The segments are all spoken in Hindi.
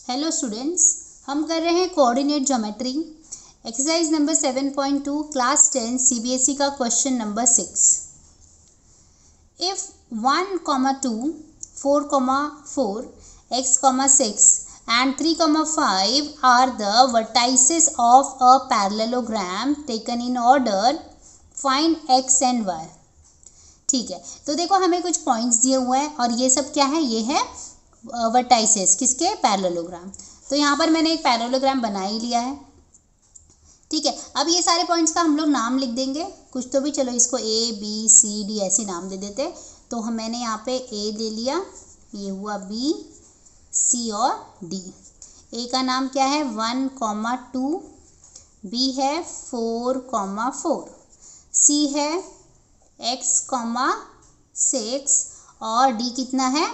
हेलो स्टूडेंट्स, हम कर रहे हैं coordinate geometry exercise number 7.2 class 10 CBSE का question number 6। If 1, 2, 4, x, 6 and 3, 5 are the vertices of a parallelogram taken in order, find x and y। ठीक है, तो देखो हमें कुछ पॉइंट्स दिए हुए हैं और ये सब क्या है, ये है वर्टाइसेस किसके, पैरेललोग्राम। तो यहाँ पर मैंने एक पैरेललोग्राम बना ही लिया है। ठीक है, अब ये सारे पॉइंट्स का हम लोग नाम लिख देंगे कुछ तो भी, चलो इसको ए बी सी डी ऐसे नाम दे देते। तो मैंने यहाँ पे ए ले लिया, ये हुआ बी, सी और डी। ए का नाम क्या है 1, 2, बी है 4, सी है x, 6 और d कितना है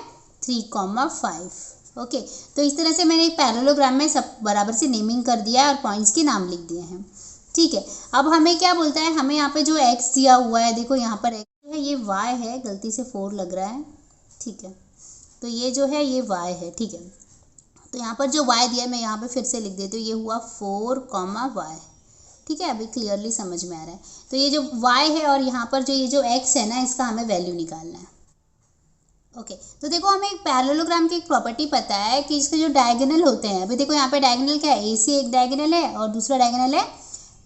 3, 5। ओके, तो इस तरह से मैंने एक पैरेललोग्राम में सब बराबर से नेमिंग कर दिया है और पॉइंट्स के नाम लिख दिए हैं। ठीक है, अब हमें क्या बोलता है, हमें यहाँ पे जो x दिया हुआ है, देखो यहाँ पर x है, ये y है, गलती से 4 लग रहा है। ठीक है, तो ये जो है ये y है। ठीक है, तो यहाँ पर जो y दिया है मैं यहाँ पे फिर से लिख देती हूँ, ये हुआ 4, y। ठीक है, अभी क्लियरली समझ में आ रहा है। तो ये जो y है और यहाँ पर जो ये जो x है ना, इसका हमें वैल्यू निकालना है। ओके, तो देखो हमें एक पैरेललोग्राम की एक प्रॉपर्टी पता है कि इसके जो डायगोनल होते हैं, अभी देखो यहाँ पे डायगोनल क्या है, AC एक डायगोनल है और दूसरा डायगोनल है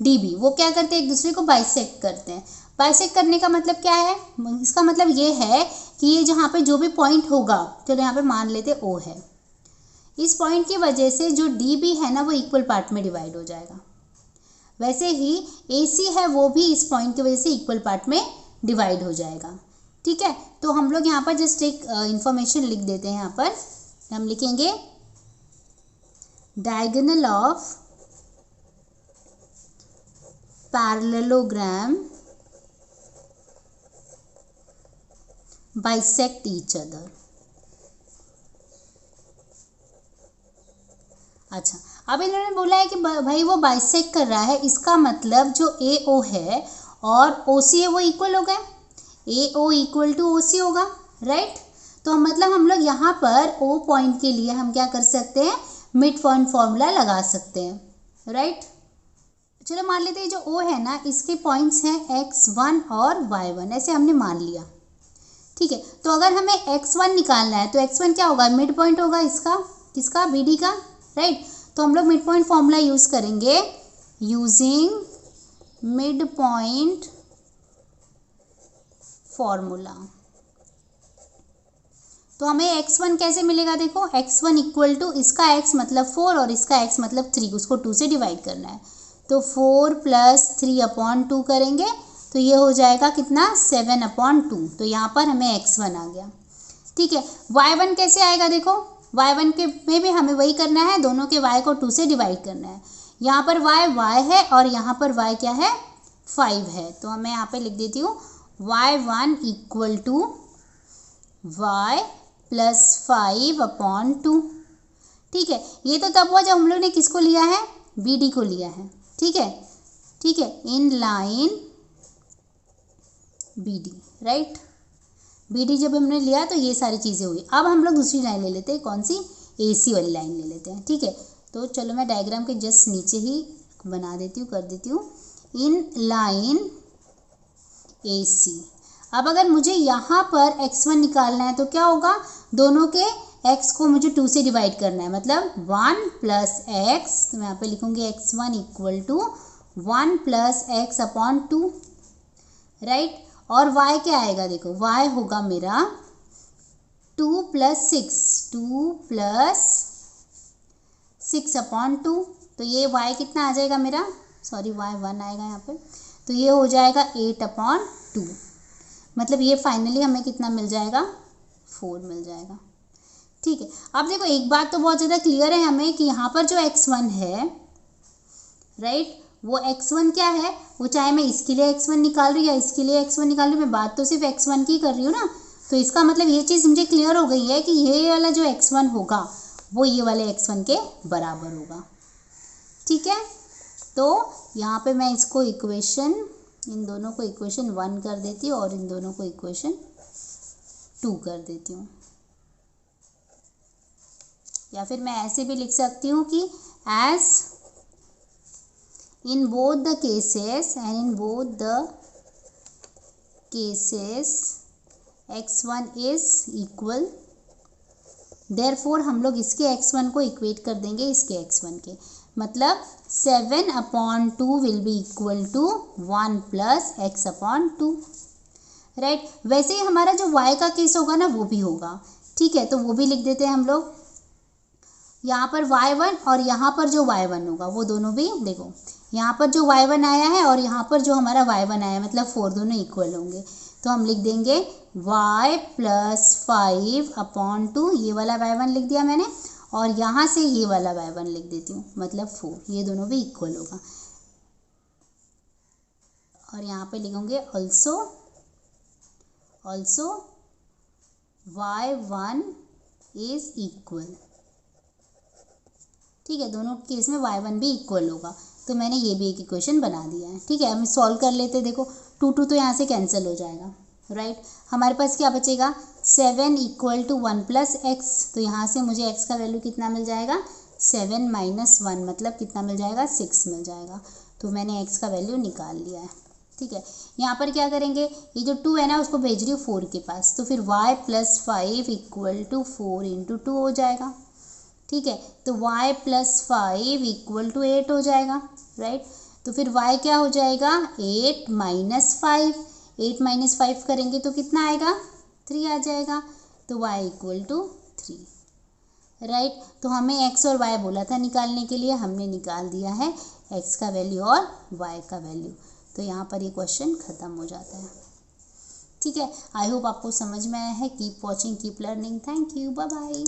DB। वो क्या करते हैं, एक दूसरे को बाइसेक्ट करते हैं। बाइसेक्ट करने का मतलब क्या है, इसका मतलब ये है कि ये जहाँ पे जो भी पॉइंट होगा, चलो यहाँ पे मान लेते O है, इस पॉइंट की वजह से जो DB है ना वो इक्वल पार्ट में डिवाइड हो जाएगा। वैसे ही AC है वो भी इस पॉइंट की वजह से इक्वल पार्ट में डिवाइड हो जाएगा। ठीक है, तो हम लोग यहाँ पर जस्ट एक इंफॉर्मेशन लिख देते हैं। यहाँ पर हम लिखेंगे diagonal of parallelogram bisect each other. अच्छा, अब इन्होंने बोला है कि भाई वो बाइसेक्ट कर रहा है, इसका मतलब जो AO है और OC है वो इक्वल हो गए, AO इक्वल टू OC होगा, राइट। तो मतलब हम लोग यहाँ पर O पॉइंट के लिए हम क्या कर सकते हैं, मिड पॉइंट फॉर्मूला लगा सकते हैं, राइट। चलो मान लेते हैं जो O है ना, इसके पॉइंट्स हैं x1 और y1, ऐसे हमने मान लिया। ठीक है, तो अगर हमें x1 निकालना है तो x1 क्या होगा, मिड पॉइंट होगा इसका, किसका, BD का, राइट। तो हम लोग मिड पॉइंट फॉर्मूला यूज करेंगे, यूजिंग मिड पॉइंट फॉर्मूला। तो हमें x1 कैसे मिलेगा, देखो x1 इक्वल टू इसका x मतलब 4 और इसका x मतलब 3, उसको 2 से डिवाइड करना है। तो 4 + 3/2 करेंगे तो ये हो जाएगा कितना, 7/2। तो यहाँ पर हमें x1 आ गया। ठीक है, y1 कैसे आएगा, देखो y1 के में भी हमें वही करना है, दोनों के y को 2 से डिवाइड करना है। यहाँ पर y है और यहाँ पर y क्या है, 5 है। तो मैं यहाँ पे लिख देती हूँ y1 इक्वल टू y + 5/2। ठीक है, ये तो तब हुआ जब हम लोग ने किसको लिया है, BD को लिया है। ठीक है, ठीक है, in line BD, right. BD जब हमने लिया तो ये सारी चीज़ें हुई। अब हम लोग दूसरी लाइन ले लेते हैं, कौन सी, AC वाली लाइन ले लेते हैं। ठीक है, तो चलो मैं डायग्राम के जस्ट नीचे ही बना देती हूँ, कर देती हूँ, इन लाइन AC। अब अगर मुझे यहाँ पर x1 निकालना है तो क्या होगा, दोनों के x को मुझे 2 से डिवाइड करना है, मतलब 1 + x, तो मैं यहाँ पे लिखूँगी x1 equal to 1 + x/2, right. और y क्या आएगा, देखो y होगा मेरा 2 + 6/2। तो ये y कितना आ जाएगा मेरा, सॉरी y1 आएगा यहाँ पे, तो ये हो जाएगा 8/2। मतलब ये फाइनली हमें कितना मिल जाएगा, 4 मिल जाएगा। ठीक है, अब देखो एक बात तो बहुत ज़्यादा क्लियर है हमें कि यहाँ पर जो x1 है, राइट, वो x1 क्या है, वो चाहे मैं इसके लिए x1 निकाल रही हूँ या इसके लिए x1 निकाल रही हूँ, मैं बात तो सिर्फ x1 की कर रही हूँ ना। तो इसका मतलब ये चीज़ मुझे क्लियर हो गई है कि ये वाला जो x1 होगा वो ये वाले x1 के बराबर होगा। ठीक है, तो यहाँ पे मैं इसको इक्वेशन, इन दोनों को इक्वेशन 1 कर देती हूँ और इन दोनों को इक्वेशन 2 कर देती हूँ। या फिर मैं ऐसे भी लिख सकती हूँ कि as in both the cases and in both the cases x1 is equal, therefore हम लोग इसके x1 को इक्वेट कर देंगे इसके x1 के, मतलब 7/2 will be equal to 1 plus x/2, right. वैसे ही हमारा जो y का केस होगा ना वो भी होगा, ठीक है, तो वो भी लिख देते हैं हम लोग। यहाँ पर y1 और यहाँ पर जो y1 होगा वो दोनों भी देखो, यहाँ पर जो y1 आया है और यहाँ पर जो हमारा y1 आया है, मतलब 4 दोनों इक्वल होंगे, तो हम लिख देंगे y प्लस 5/2, ये वाला y1 लिख दिया मैंने, और यहाँ से ये वाला y1 लिख देती हूँ, मतलब 4, ये दोनों भी इक्वल होगा। और यहाँ पे लिखोगे ऑल्सो y1 इज इक्वल, ठीक है, दोनों केस में y1 भी इक्वल होगा, तो मैंने ये भी एक इक्वेशन बना दिया है, ठीक है। हम सॉल्व कर लेते हैं, देखो 2 तो यहाँ से कैंसिल हो जाएगा, राइट। हमारे पास क्या बचेगा, 7 = 1 + x, तो यहाँ से मुझे x का वैल्यू कितना मिल जाएगा, 7 - 1, मतलब कितना मिल जाएगा, 6 मिल जाएगा, तो मैंने x का वैल्यू निकाल लिया है, ठीक है। यहाँ पर क्या करेंगे, ये जो 2 है ना उसको भेज रही हूँ 4 के पास, तो फिर y + 5 = 4 × 2 हो जाएगा, ठीक है, तो y + 5 = 8 हो जाएगा, राइट। तो फिर y क्या हो जाएगा, 8 - 5, 8 - 5 करेंगे तो कितना आएगा, 3 आ जाएगा, तो y = 3, राइट। तो हमें x और y बोला था निकालने के लिए, हमने निकाल दिया है x का वैल्यू और y का वैल्यू, तो यहाँ पर ये क्वेश्चन ख़त्म हो जाता है, ठीक है। आई होप आपको समझ में आया है। Keep watching, keep learning, thank you, bye bye.